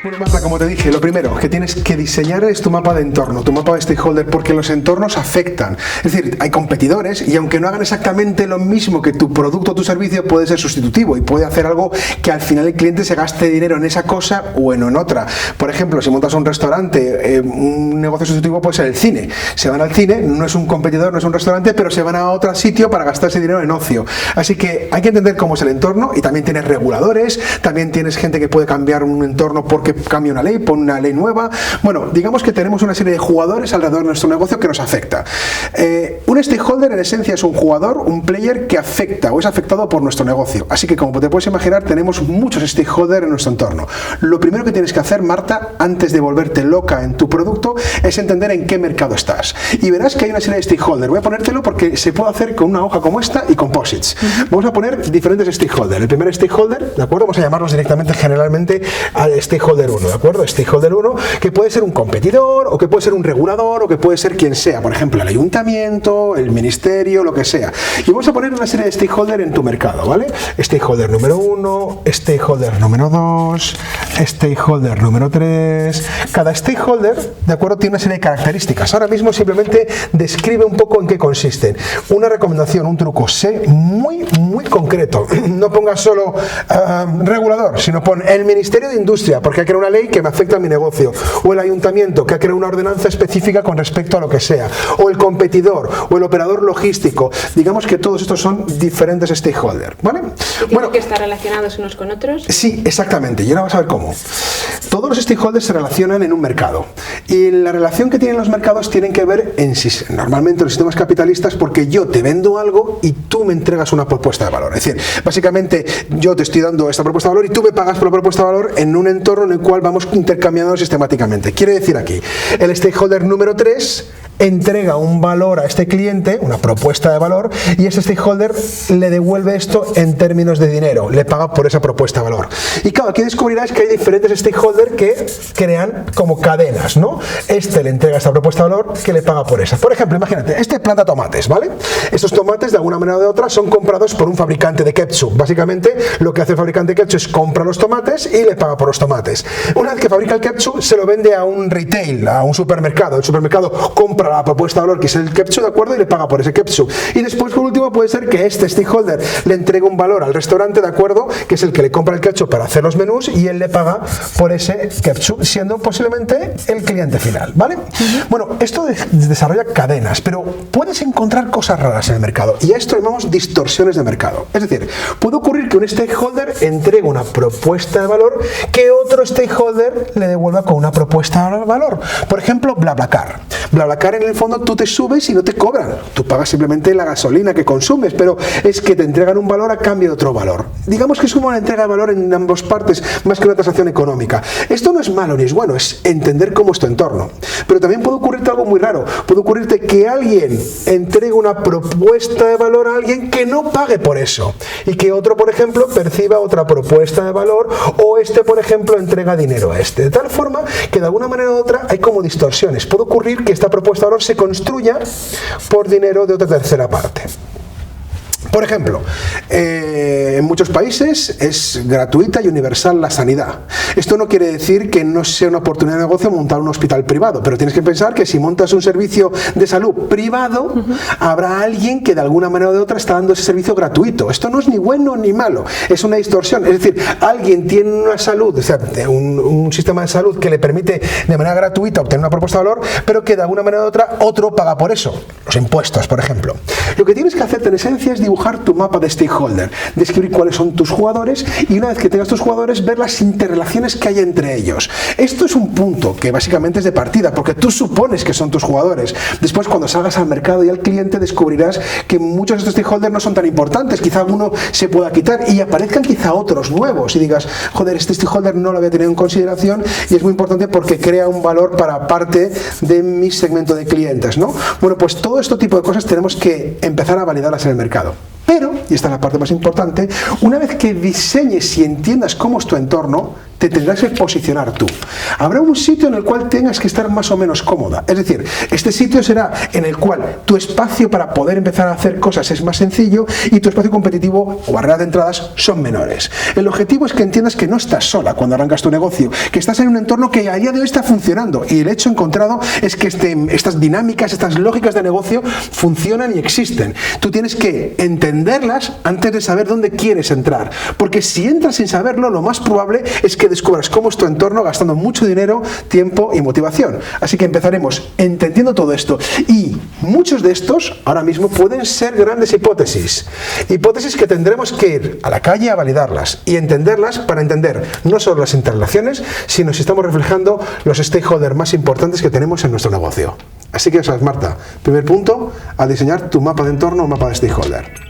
Bueno, Marta, como te dije, lo primero que tienes que diseñar es tu mapa de entorno, tu mapa de stakeholder, porque los entornos afectan. Es decir, hay competidores y aunque no hagan exactamente lo mismo que tu producto o tu servicio, puede ser sustitutivo y puede hacer algo que al final el cliente se gaste dinero en esa cosa o en otra. Por ejemplo, si montas un restaurante, un negocio sustitutivo puede ser el cine. Se van al cine, no es un competidor, no es un restaurante, pero se van a otro sitio para gastarse dinero en ocio. Así que hay que entender cómo es el entorno y también tienes reguladores, también tienes gente que puede cambiar un entorno porque cambia una ley, pone una ley nueva. Bueno, digamos que tenemos una serie de jugadores alrededor de nuestro negocio que nos afecta. Un stakeholder en esencia es un jugador, un player que afecta o es afectado por nuestro negocio. Así que como te puedes imaginar, tenemos muchos stakeholders en nuestro entorno. Lo primero que tienes que hacer, Marta, antes de volverte loca en tu producto, es entender en qué mercado estás. Y verás que hay una serie de stakeholders. Voy a ponértelo porque se puede hacer con una hoja como esta y composites. Vamos a poner diferentes stakeholders. El primer stakeholder, ¿de acuerdo? Vamos a llamarlos directamente, generalmente, al stakeholder 1, ¿de acuerdo? Stakeholder 1, que puede ser un competidor, o que puede ser un regulador, o que puede ser quien sea, por ejemplo, el ayuntamiento, el ministerio, lo que sea. Y vamos a poner una serie de stakeholder en tu mercado, ¿vale? Stakeholder número 1, stakeholder número 2, stakeholder número 3. Cada stakeholder, ¿de acuerdo?, tiene una serie de características. Ahora mismo simplemente describe un poco en qué consisten. Una recomendación, un truco, sé muy concreto. No pongas solo regulador, sino pon el Ministerio de Industria, porque hay que crear una ley que me afecta a mi negocio, o el ayuntamiento, que ha creado una ordenanza específica con respecto a lo que sea, o el competidor, o el operador logístico. Digamos que todos estos son diferentes stakeholders, ¿vale? ¿Y tienen que estar relacionados unos con otros? Sí, exactamente, y ahora vamos a ver cómo. Todos los stakeholders se relacionan en un mercado, y la relación que tienen los mercados tienen que ver normalmente en los sistemas capitalistas, porque yo te vendo algo y tú me entregas una propuesta de valor. Es decir, básicamente yo te estoy dando esta propuesta de valor y tú me pagas por la propuesta de valor en un entorno en el cual vamos intercambiando sistemáticamente. Quiere decir aquí, el stakeholder número 3 entrega un valor a este cliente, una propuesta de valor, y ese stakeholder le devuelve esto en términos de dinero, le paga por esa propuesta de valor. Y claro, aquí descubrirás que hay diferentes stakeholders que crean como cadenas, ¿no? Este le entrega esta propuesta de valor que le paga por esa. Por ejemplo, imagínate, este planta tomates, ¿vale? Estos tomates, de alguna manera o de otra, son comprados por un fabricante de ketchup. Básicamente, lo que hace el fabricante de ketchup es compra los tomates y le paga por los tomates. Una vez que fabrica el ketchup, se lo vende a un retail, a un supermercado. El supermercado compra la propuesta de valor, que es el ketchup, ¿de acuerdo? Y le paga por ese ketchup. Y después, por último, puede ser que este stakeholder le entregue un valor al restaurante, ¿de acuerdo?, que es el que le compra el ketchup para hacer los menús, y él le paga por ese ketchup, siendo posiblemente el cliente final, ¿vale? Bueno, esto desarrolla cadenas, pero puedes encontrar cosas raras en el mercado, y a esto llamamos distorsiones de mercado. Es decir, puede ocurrir que un stakeholder entregue una propuesta de valor que otro stakeholder le devuelva con una propuesta de valor. Por ejemplo, BlaBlaCar. BlaBlaCar, en el fondo, tú te subes y no te cobran. Tú pagas simplemente la gasolina que consumes, pero es que te entregan un valor a cambio de otro valor. Digamos que es como una entrega de valor en ambas partes, más que una transacción económica. Esto no es malo ni es bueno, es entender cómo es tu entorno. Pero también puede ocurrirte algo muy raro. Puede ocurrirte que alguien entregue una propuesta de valor a alguien que no pague por eso, y que otro, por ejemplo, perciba otra propuesta de valor, o este, por ejemplo, entrega dinero a este. De tal forma que de alguna manera u otra hay como distorsiones. Puede ocurrir que esta propuesta de valor se construya por dinero de otra tercera parte. Por ejemplo, en muchos países es gratuita y universal la sanidad. Esto no quiere decir que no sea una oportunidad de negocio montar un hospital privado, pero tienes que pensar que si montas un servicio de salud privado, habrá alguien que de alguna manera o de otra está dando ese servicio gratuito. Esto no es ni bueno ni malo, es una distorsión. Es decir, alguien tiene una salud, o sea, un sistema de salud que le permite de manera gratuita obtener una propuesta de valor, pero que de alguna manera o de otra otro paga por eso, los impuestos, por ejemplo. Lo que tienes que hacer en esencia es dibujar tu mapa de stakeholder, describir cuáles son tus jugadores, y una vez que tengas tus jugadores, ver las interrelaciones que hay entre ellos. Esto es un punto que básicamente es de partida, porque tú supones que son tus jugadores. Después, cuando salgas al mercado y al cliente, descubrirás que muchos de estos stakeholders no son tan importantes. Quizá alguno se pueda quitar y aparezcan quizá otros nuevos, y digas, joder, este stakeholder no lo había tenido en consideración y es muy importante porque crea un valor para parte de mi segmento de clientes, ¿no? Bueno, pues todo este tipo de cosas tenemos que empezar a validarlas en el mercado. Pero, y esta es la parte más importante, una vez que diseñes y entiendas cómo es tu entorno, te tendrás que posicionar tú. Habrá un sitio en el cual tengas que estar más o menos cómoda. Es decir, este sitio será en el cual tu espacio para poder empezar a hacer cosas es más sencillo y tu espacio competitivo o barrera de entradas son menores. El objetivo es que entiendas que no estás sola cuando arrancas tu negocio, que estás en un entorno que a día de hoy está funcionando, y el hecho encontrado es que estas dinámicas, estas lógicas de negocio funcionan y existen. Tú tienes que entenderlas antes de saber dónde quieres entrar, porque si entras sin saberlo, lo más probable es que descubras cómo es tu entorno gastando mucho dinero, tiempo y motivación. Así que empezaremos entendiendo todo esto, y muchos de estos ahora mismo pueden ser grandes hipótesis que tendremos que ir a la calle a validarlas y entenderlas para entender no solo las interrelaciones, sino si estamos reflejando los stakeholders más importantes que tenemos en nuestro negocio. Así que ya sabes, Marta, primer punto, a diseñar tu mapa de entorno o mapa de stakeholder.